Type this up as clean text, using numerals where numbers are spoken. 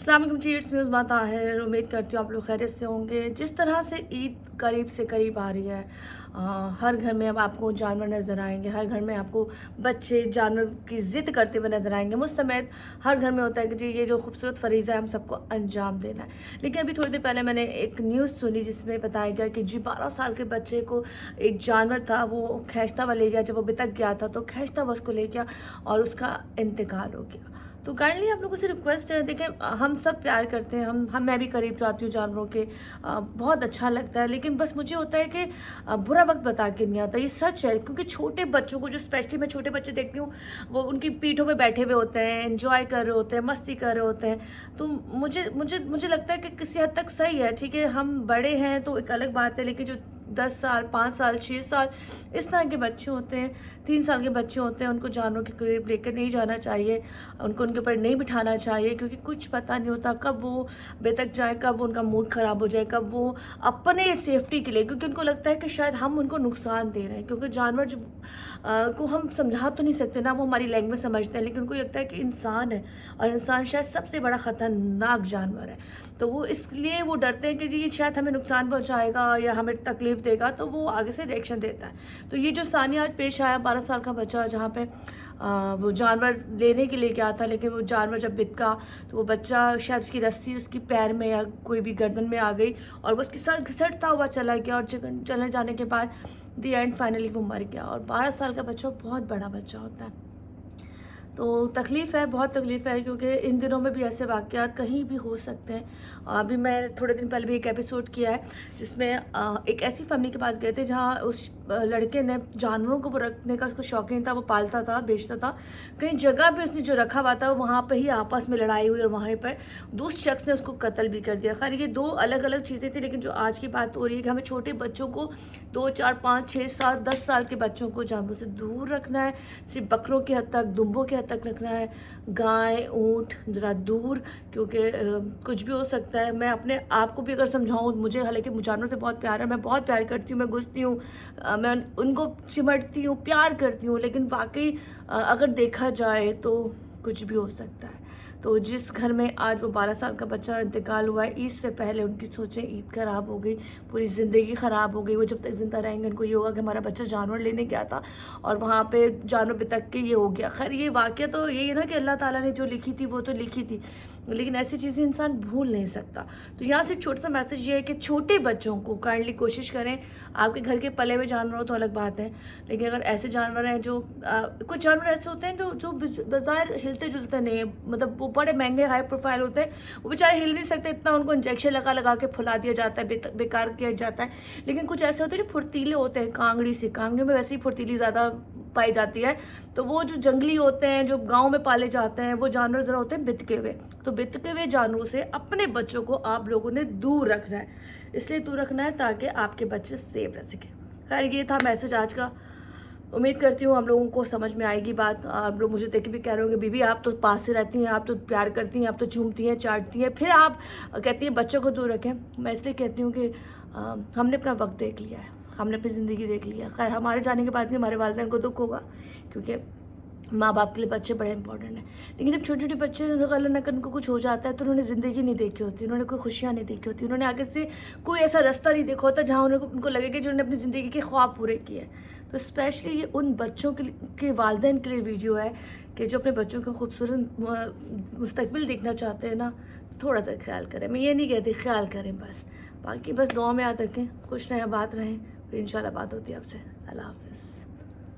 अस्सलाम वालेकुम जी, it's muse बात ताहिर। उम्मीद करती हूँ आप लोग खैरियत से होंगे। जिस तरह से ईद करीब से करीब आ रही है, हर घर में अब आपको जानवर नज़र आएंगे, हर घर में आपको बच्चे जानवर की ज़िद करते हुए नज़र आएंगे। मुझ समेत हर घर में होता है कि जी ये जो खूबसूरत फरीज़ा है हम सबको अंजाम देना है। लेकिन अभी थोड़ी देर पहले मैंने एक न्यूज़ सुनी जिसमें बताया गया कि जी 12 साल के बच्चे को एक जानवर था, वो खैंचता ले गया। जब वो बितक गया था तो खैंचता उसको ले गया और उसका इंतकाल हो गया। तो काइंडली आप लोगों से रिक्वेस्ट है, देखें हम सब प्यार करते हैं, हम मैं भी करीब जाती हूँ जानवरों के, बहुत अच्छा लगता है। लेकिन बस मुझे होता है कि बुरा वक्त बता के नहीं आता, ये सच है। क्योंकि छोटे बच्चों को, जो स्पेशली मैं छोटे बच्चे देखती हूँ, वो उनकी पीठों पे बैठे हुए होते हैं, एंजॉय कर रहे होते हैं, मस्ती कर रहे होते हैं। तो मुझे मुझे मुझे लगता है कि किसी हद तक सही है, ठीक है, हम बड़े हैं तो एक अलग बात है। लेकिन जो 10 साल, 5 साल, 6 साल इस तरह के बच्चे होते हैं, 3 साल के बच्चे होते हैं, उनको जानवरों के करीब लेकर नहीं जाना चाहिए, उनको उनके ऊपर नहीं बिठाना चाहिए। क्योंकि कुछ पता नहीं होता कब वो बेतक जाए, कब उनका मूड ख़राब हो जाए, कब वो अपने सेफ्टी के लिए, क्योंकि उनको लगता है कि शायद हम उनको नुकसान दे रहे हैं। क्योंकि जानवर जो को हम समझा तो नहीं सकते ना, वो हमारी लैंग्वेज समझते हैं, लेकिन उनको लगता है कि इंसान है और इंसान शायद सबसे बड़ा ख़तरनाक जानवर है। तो वो इसलिए वो डरते हैं कि जी शायद हमें नुकसान पहुंचाएगा या हमें तकलीफ़ देगा, तो वो आगे से रिएक्शन देता है। तो ये जो सानिया आज पेश आया, 12 साल का बच्चा, जहाँ पे वो जानवर लेने के लिए गया था, लेकिन वो जानवर जब बितका तो वो बच्चा शायद उसकी रस्सी उसकी पैर में या कोई भी गर्दन में आ गई और वो उसके साथ घिसटता हुआ चला गया, और चले जाने के बाद दी एंड फाइनली वो मर गया। और 12 साल का बच्चा बहुत बड़ा बच्चा होता है, तो तकलीफ़ है, बहुत तकलीफ़ है। क्योंकि इन दिनों में भी ऐसे वाक़यात कहीं भी हो सकते हैं। अभी मैं थोड़े दिन पहले भी एक एपिसोड किया है जिसमें एक ऐसी फैमिली के पास गए थे जहाँ उस लड़के ने जानवरों को वो रखने का उसको शौकीन था, वो पालता था, बेचता था। कहीं जगह पे उसने जो रखा हुआ था वहाँ पर ही आपस में लड़ाई हुई और वहाँ पर दूसरे शख्स ने उसको कत्ल भी कर दिया। खैर ये 2 अलग अलग चीज़ें थी, लेकिन जो आज की बात हो रही है कि हमें छोटे बच्चों को 2, 4, 5, 6, 7, 10 साल के बच्चों को जानवरों से दूर रखना है। सिर्फ बकरों की हद तक, दुम्बों की हद तक रखना है, गाय ऊँट ज़रा दूर, क्योंकि कुछ भी हो सकता है। मैं अपने आप को भी अगर समझाऊँ, मुझे हालांकि जानवरों से बहुत प्यार है, मैं बहुत प्यार करती हूँ, मैं घुसती हूँ, मैं उनको सिमटती हूँ, प्यार करती हूँ। लेकिन वाकई अगर देखा जाए तो कुछ भी हो सकता है। तो जिस घर में आज वो 12 साल का बच्चा इंतकाल हुआ है, ईद से पहले उनकी सोचें, ईद ख़राब हो गई, पूरी ज़िंदगी ख़राब हो गई। वो जब तक ज़िंदा रहेंगे उनको ये होगा कि हमारा बच्चा जानवर लेने गया था और वहाँ पे जानवर बितक के ये हो गया। खैर ये वाक़या तो यही है ना कि अल्लाह ताला ने जो लिखी थी वो तो लिखी थी, लेकिन ऐसी चीज़ें इंसान भूल नहीं सकता। तो यहाँ से छोटा सा मैसेज ये है कि छोटे बच्चों को काइंडली कोशिश करें, आपके घर के पले हुए जानवर हो तो अलग बात है, लेकिन अगर ऐसे जानवर हैं जो कुछ जानवर ऐसे होते हैं जो बाज़ार हिलते जुलते नहीं है, मतलब वो बड़े महंगे हाई प्रोफाइल होते हैं, वो बेचारे हिल नहीं सकते, इतना उनको इंजेक्शन लगा लगा के फुला दिया जाता है, बेकार किया जाता है। लेकिन कुछ ऐसे होते हैं जो फुर्तीले होते हैं, कांगड़ी में वैसे ही फुर्तीली ज़्यादा पाई जाती है। तो वो जो जंगली होते हैं, जो गांव में पाले जाते हैं, वो जानवर ज़रा होते हैं बितके हुए। तो बितके हुए जानवरों से अपने बच्चों को आप लोगों ने दूर रखना है, इसलिए दूर रखना है ताकि आपके बच्चे सेफ रह सकें। खैर ये था मैसेज आज का। उम्मीद करती हूँ हम लोगों को समझ में आएगी बात। आप लोग मुझे देख के भी कह रहे होंगे, बीबी आप तो पास से रहती हैं, आप तो प्यार करती हैं, आप तो चूमती हैं, चाटती हैं, फिर आप कहती हैं बच्चों को दूर रखें। मैं इसलिए कहती हूँ कि हमने अपना वक्त देख लिया है, हमने अपनी ज़िंदगी देख लिया है। खैर हमारे जाने के बाद भी हमारे वालिदैन को दुख होगा, क्योंकि माँ बाप के लिए बच्चे बड़े इंपॉर्टेंट हैं। लेकिन जब छोटे छोटे बच्चे अल्लाह न कर उनको कुछ हो जाता है तो उन्होंने ज़िंदगी नहीं देखी होती, उन्होंने कोई खुशियाँ नहीं देखी होती, उन्होंने आगे से कोई ऐसा रास्ता नहीं देखा होता जहाँ उनको लगे कि जो उन्होंने अपनी ज़िंदगी के ख्वाब पूरे किए हैं। तो स्पेशली ये उन बच्चों के वालिदैन के लिए वीडियो है कि जो अपने बच्चों का खूबसूरत मुस्तकबिल देखना चाहते हैं ना, थोड़ा सा ख्याल करें। मैं ये नहीं कहती, ख्याल करें बस, बाकी बस दुआ में याद रखें, खुश रहें, बात रहें, फिर इंशाल्लाह बात होती है आपसे। अल्लाह हाफ़िज़।